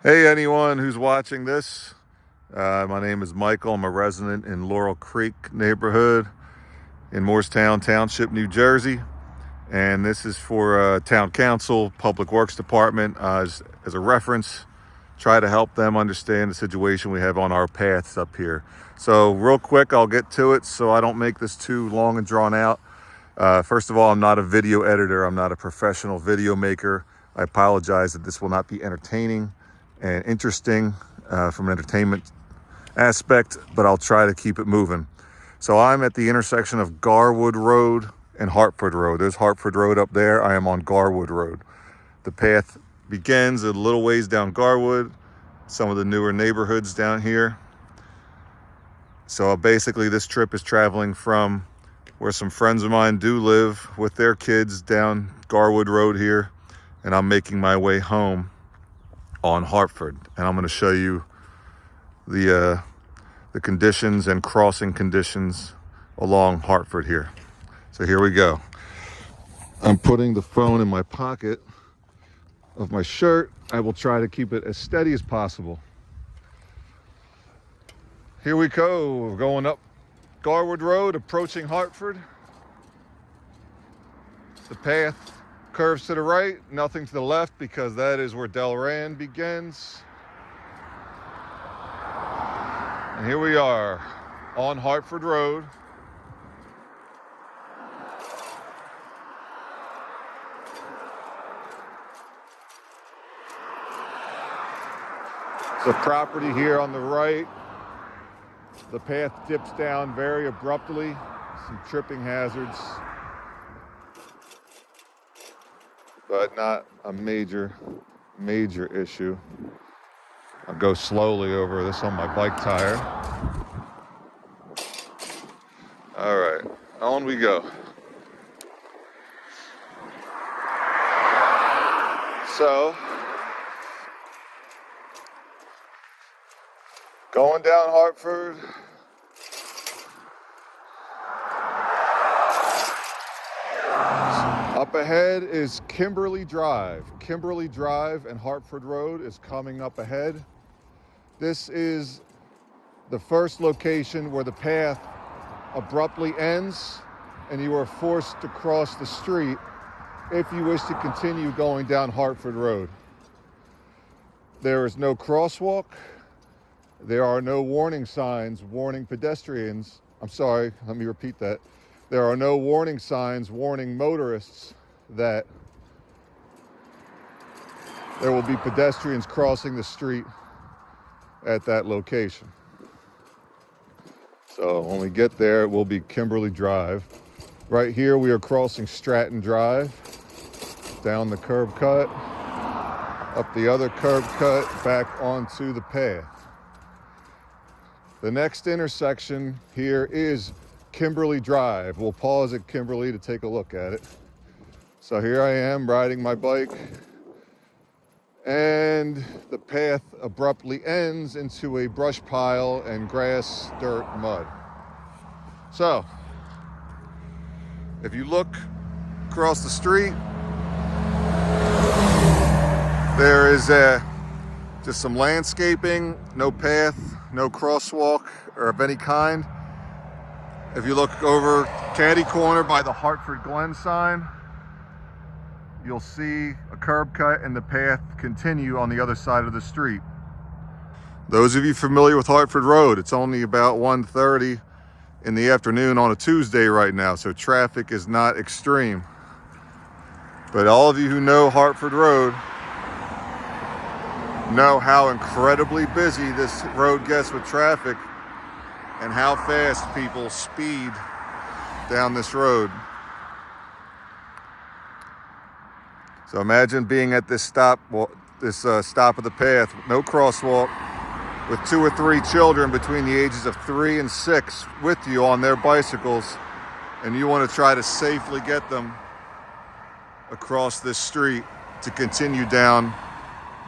Hey, anyone who's watching this, my name is Michael. I'm a resident in Laurel Creek neighborhood in Moorestown Township, New Jersey. And this is for Town Council, Public Works Department, as a reference, try to help them understand the situation we have on our paths up here. So real quick, I'll get to it so I don't make this too long and drawn out. First of all, I'm not a video editor. I'm not a professional video maker. I apologize that this will not be entertaining and interesting from an entertainment aspect, but I'll try to keep it moving. So I'm at the intersection of Garwood Road and Hartford Road. There's Hartford Road up there. I am on Garwood Road. The path begins a little ways down Garwood, some of the newer neighborhoods down here. So basically this trip is traveling from where some friends of mine do live with their kids down Garwood Road here, and I'm making my way home on Hartford, and I'm going to show you the conditions and crossing conditions along Hartford here. So here we go. I'm putting the phone in my pocket of my shirt. I will try to keep it as steady as possible. Here we go. We're going up Garwood Road, approaching Hartford. The path curves to the right, nothing to the left, because that is where Delran begins. And here we are on Hartford Road. The property here on the right, the path dips down very abruptly, some tripping hazards, but not a major issue. I'll go slowly over this on my bike tire. All right, on we go. So, going down Hartford. Up ahead is Kimberly Drive. Kimberly Drive and Hartford Road is coming up ahead. This is the first location where the path abruptly ends and you are forced to cross the street if you wish to continue going down Hartford Road. There is no crosswalk. There are no warning signs warning pedestrians. I'm sorry, let me repeat that. There are no warning signs warning motorists that there will be pedestrians crossing the street at that location. So when we get there, it will be Kimberly Drive. Right here, we are crossing Stratton Drive, down the curb cut, up the other curb cut, back onto the path. The next intersection here is Kimberly Drive. We'll pause at Kimberly to take a look at it. So here I am riding my bike, and the path abruptly ends into a brush pile and grass, dirt, mud. So if you look across the street, there is just some landscaping, no path, no crosswalk or of any kind. If you look over caddy corner by the Hartford Glen sign, you'll see a curb cut and the path continue on the other side of the street. Those of you familiar with Hartford Road, it's only about 1:30 in the afternoon on a Tuesday right now, so traffic is not extreme. But all of you who know Hartford Road know how incredibly busy this road gets with traffic and how fast people speed down this road. So imagine being at this stop of the path, no crosswalk, with 2 or 3 children between the ages of 3 and 6 with you on their bicycles, and you want to try to safely get them across this street to continue down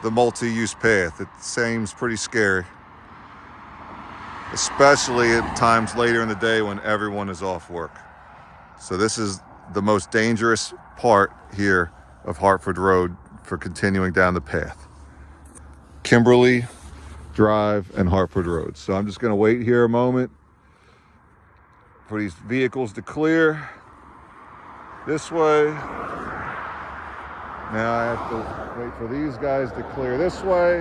the multi-use path. It seems pretty scary, especially at times later in the day when everyone is off work. So this is the most dangerous part here of Hartford Road for continuing down the path. Kimberly Drive and Hartford Road. So I'm just going to wait here a moment for these vehicles to clear this way. Now I have to wait for these guys to clear this way.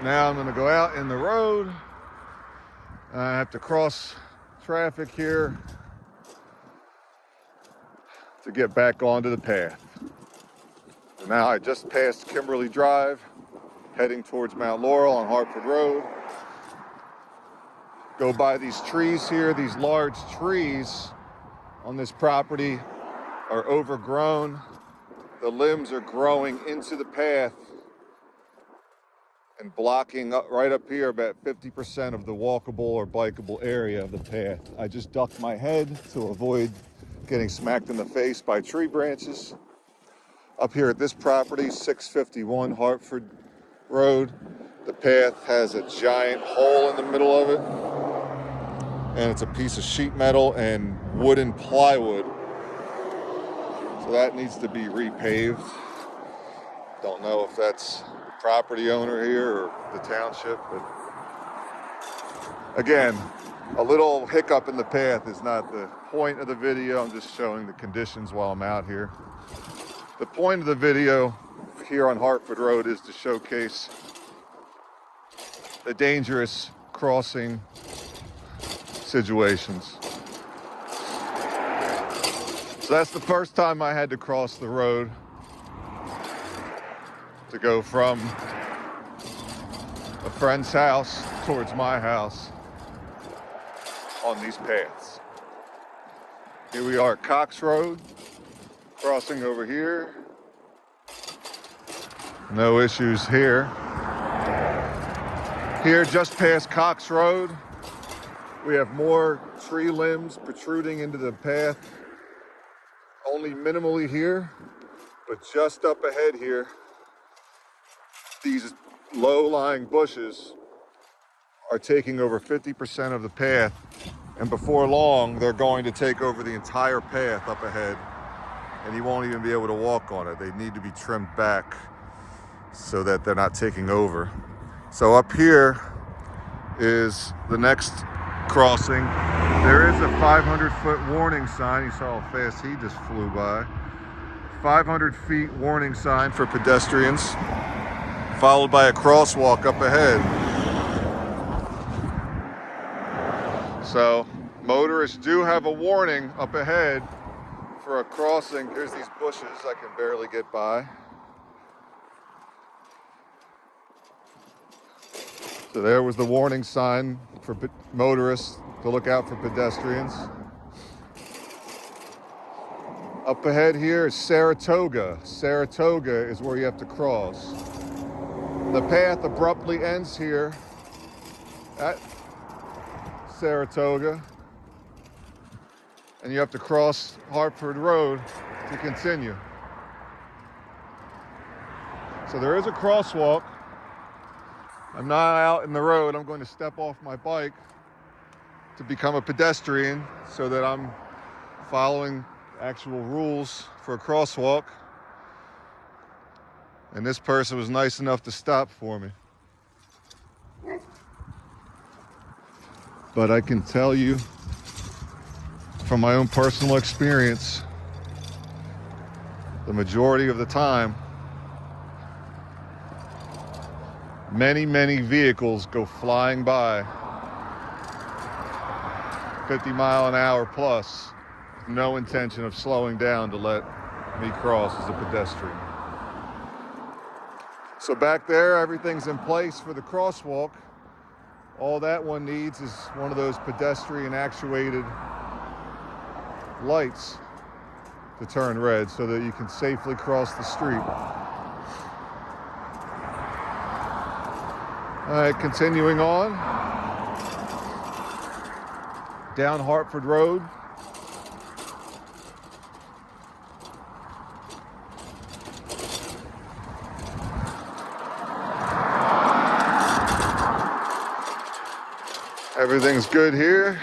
Now I'm going to go out in the road. I have to cross traffic here to get back onto the path. So now I just passed Kimberly Drive, heading towards Mount Laurel on Hartford Road. Go by these trees here. These large trees on this property are overgrown. The limbs are growing into the path and blocking up right up here about 50% of the walkable or bikeable area of the path. I just ducked my head to avoid getting smacked in the face by tree branches. Up here at this property, 651 Hartford Road, the path has a giant hole in the middle of it, and it's a piece of sheet metal and wooden plywood. So that needs to be repaved. Don't know if that's property owner here or the township, but again, a little hiccup in the path is not the point of the video. I'm just showing the conditions while I'm out here. The point of the video here on Hartford Road is to showcase the dangerous crossing situations. So that's the first time I had to cross the road to go from a friend's house towards my house on these paths. Here we are at Cox Road, crossing over here. No issues here. Here, just past Cox Road, we have more tree limbs protruding into the path. Only minimally here, but just up ahead here, these low-lying bushes are taking over 50% of the path, and before long, they're going to take over the entire path up ahead, and you won't even be able to walk on it. They need to be trimmed back so that they're not taking over. So up here is the next crossing. There is a 500-foot warning sign. You saw how fast he just flew by. 500 feet warning sign for pedestrians, followed by a crosswalk up ahead. So motorists do have a warning up ahead for a crossing. Here's these bushes I can barely get by. So there was the warning sign for motorists to look out for pedestrians. Up ahead here is Saratoga. Saratoga is where you have to cross. The path abruptly ends here at Saratoga, and you have to cross Hartford Road to continue. So there is a crosswalk. I'm not out in the road. I'm going to step off my bike to become a pedestrian so that I'm following actual rules for a crosswalk. And this person was nice enough to stop for me. But I can tell you from my own personal experience, the majority of the time, many vehicles go flying by 50 mile an hour plus, no intention of slowing down to let me cross as a pedestrian. So back there, everything's in place for the crosswalk. All that one needs is one of those pedestrian actuated lights to turn red so that you can safely cross the street. All right, continuing on down Hartford Road. Everything's good here.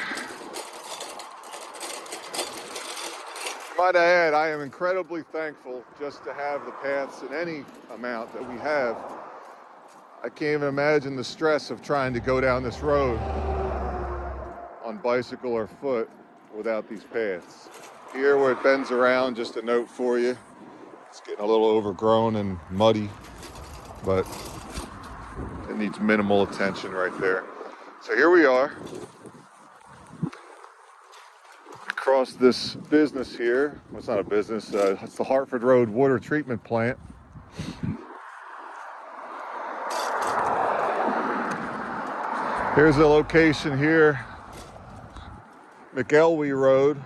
You might add, I am incredibly thankful just to have the paths in any amount that we have. I can't even imagine the stress of trying to go down this road on bicycle or foot without these paths. Here where it bends around, just a note for you, it's getting a little overgrown and muddy, but it needs minimal attention right there. So here we are. Across this business here, well, it's not a business, it's the Hartford Road water treatment plant. Here's the location here, McElwee Road,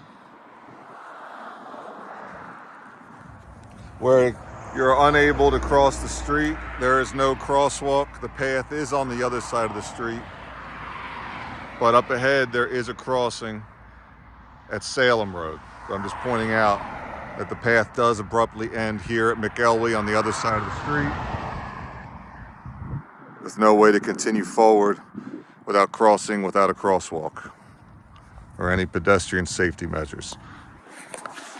where you're unable to cross the street. There is no crosswalk. The path is on the other side of the street, but up ahead there is a crossing at Salem Road. So I'm just pointing out that the path does abruptly end here at McElwee on the other side of the street, with no way to continue forward without crossing without a crosswalk or any pedestrian safety measures.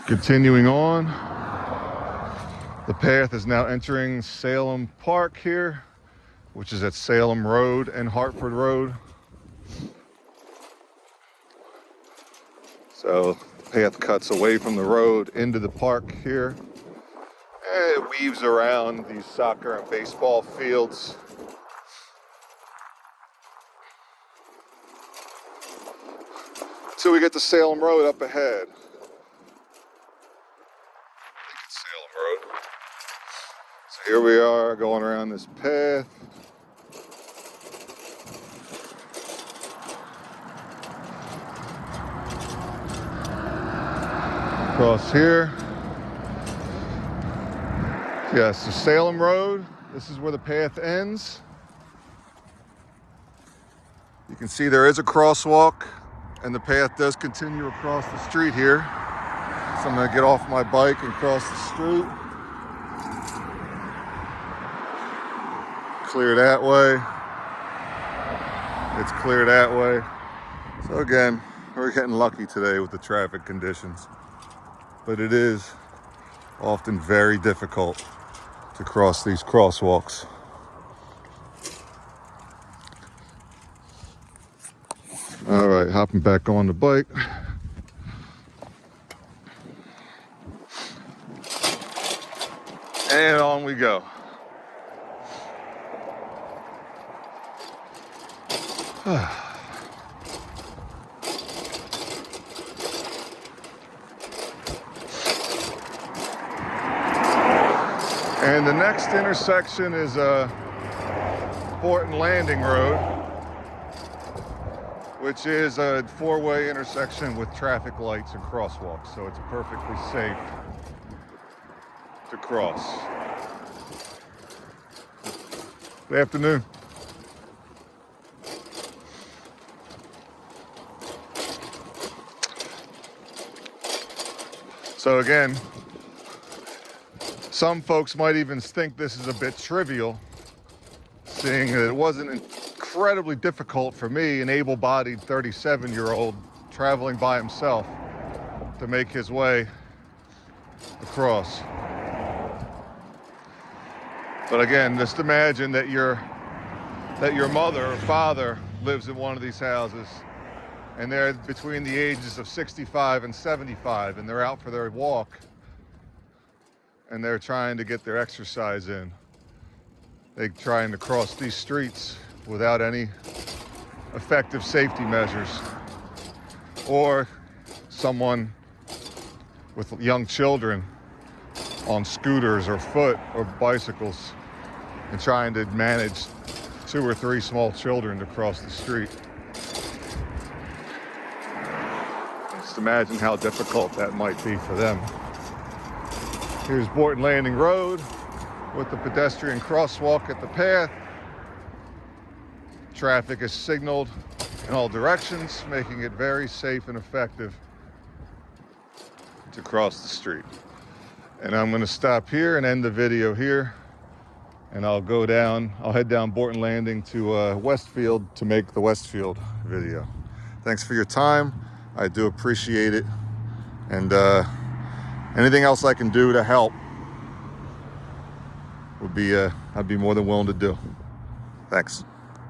Continuing on, the path is now entering Salem Park here, which is at Salem Road and Hartford Road. So the path cuts away from the road into the park here. And it weaves around these soccer and baseball fields. Until we get to Salem Road up ahead. I think it's Salem Road. So here we are going around this path. Across here. Yes, so Salem Road. This is where the path ends. You can see there is a crosswalk, and the path does continue across the street here. So I'm gonna get off my bike and cross the street. Clear that way. It's clear that way. So again, we're getting lucky today with the traffic conditions, but it is often very difficult to cross these crosswalks. All right, hopping back on the bike. And on we go. And the next intersection is Borton Landing Road, which is a four-way intersection with traffic lights and crosswalks, so it's perfectly safe to cross. Good afternoon. So again, some folks might even think this is a bit trivial, seeing that it wasn't incredibly difficult for me, an able-bodied 37-year-old traveling by himself, to make his way across. But again, just imagine that your mother or father lives in one of these houses, and they're between the ages of 65 and 75, and they're out for their walk, and they're trying to get their exercise in. They're trying to cross these streets without any effective safety measures. Or someone with young children on scooters or foot or bicycles and trying to manage 2 or 3 small children to cross the street. Just imagine how difficult that might be for them. Here's Borton Landing Road with the pedestrian crosswalk at the path. Traffic is signaled in all directions, making it very safe and effective to cross the street. And I'm gonna stop here and end the video here, and I'll head down Borton Landing to Westfield to make the Westfield video. Thanks for your time. I do appreciate it. And Anything else I can do to help would be I'd be more than willing to do. Thanks.